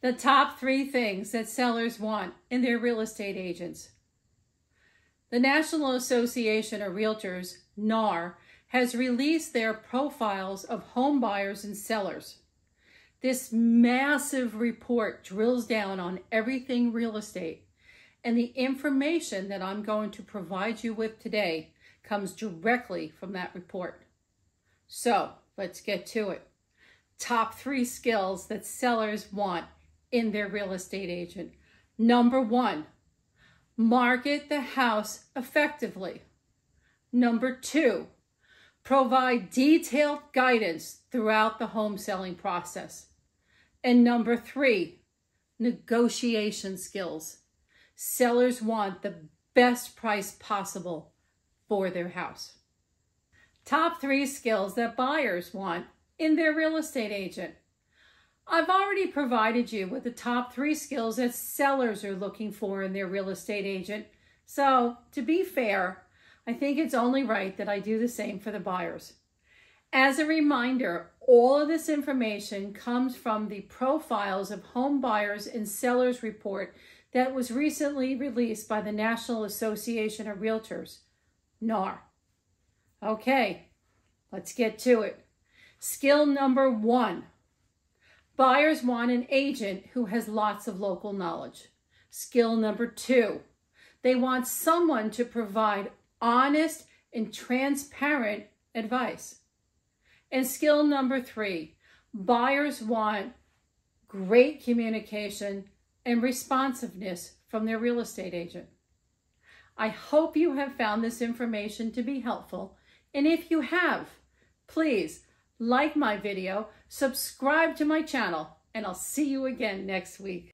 The top 3 things that sellers want in their real estate agents. The National Association of Realtors, NAR, has released their profiles of home buyers and sellers. This massive report drills down on everything real estate, and the information that I'm going to provide you with today comes directly from that report. So let's get to it. Top 3 skills that sellers want in their real estate agent. Number 1, market the house effectively. Number 2, provide detailed guidance throughout the home selling process. And number 3, negotiation skills. Sellers want the best price possible for their house. Top 3 skills that buyers want in their real estate agent. I've already provided you with the top 3 skills that sellers are looking for in their real estate agent. So, to be fair, I think it's only right that I do the same for the buyers. As a reminder, all of this information comes from the Profiles of Home Buyers and Sellers report that was recently released by the National Association of Realtors, NAR. Okay, let's get to it. Skill number 1. Buyers want an agent who has lots of local knowledge. Skill number 2. They want someone to provide honest and transparent advice. And skill number 3. Buyers want great communication and responsiveness from their real estate agent. I hope you have found this information to be helpful. And if you have, please like my video, subscribe to my channel, and I'll see you again next week.